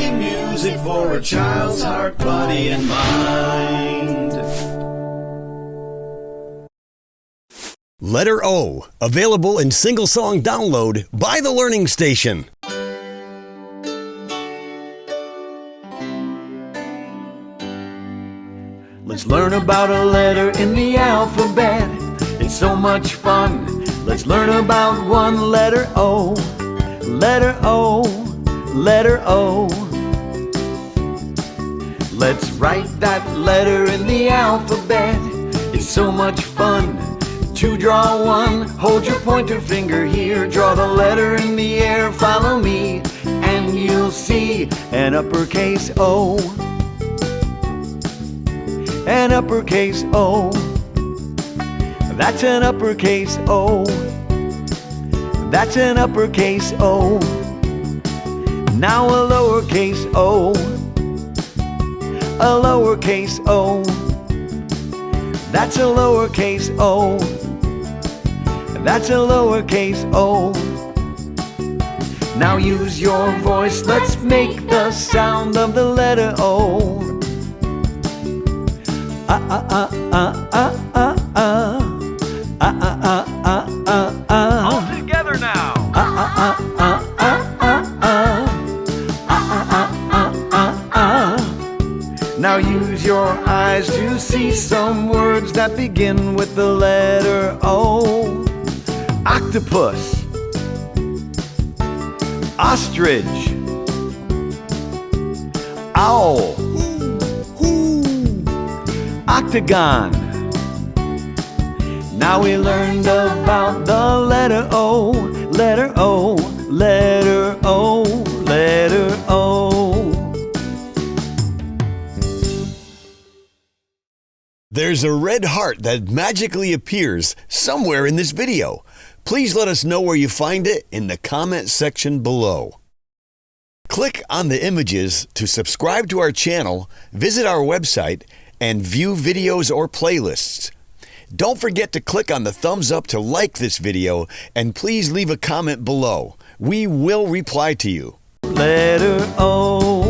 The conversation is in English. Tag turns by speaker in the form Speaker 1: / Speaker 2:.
Speaker 1: happy music for a child's heart, body, and mind.
Speaker 2: Letter O, available in single song download by The Learning Station.
Speaker 3: Let's learn about a letter in the alphabet. It's so much fun. Let's learn about one letter O. Letter O, letter O. Let's write that letter in the alphabet. It's so much fun to draw one. Hold your pointer finger here. Draw the letter in the air. Follow me and you'll see an uppercase O. An uppercase O. That's an uppercase O. That's an uppercase O. Now a lowercase O. A lowercase O. That's a lowercase O. That's a lowercase O. Now use your voice. Let's make the sound of the letter O.
Speaker 4: All together now.
Speaker 3: Now use your eyes to see some words that begin with the letter O. Octopus, ostrich, owl, octagon. Now we learned about the letter O, letter O, letter O, letter O.
Speaker 2: There's a red heart that magically appears somewhere in this video. Please let us know where you find it in the comment section below. Click on the images to subscribe to our channel, visit our website, and view videos or playlists. Don't forget to click on the thumbs up to like this video, and please leave a comment below. We will reply to you.
Speaker 3: Letter O.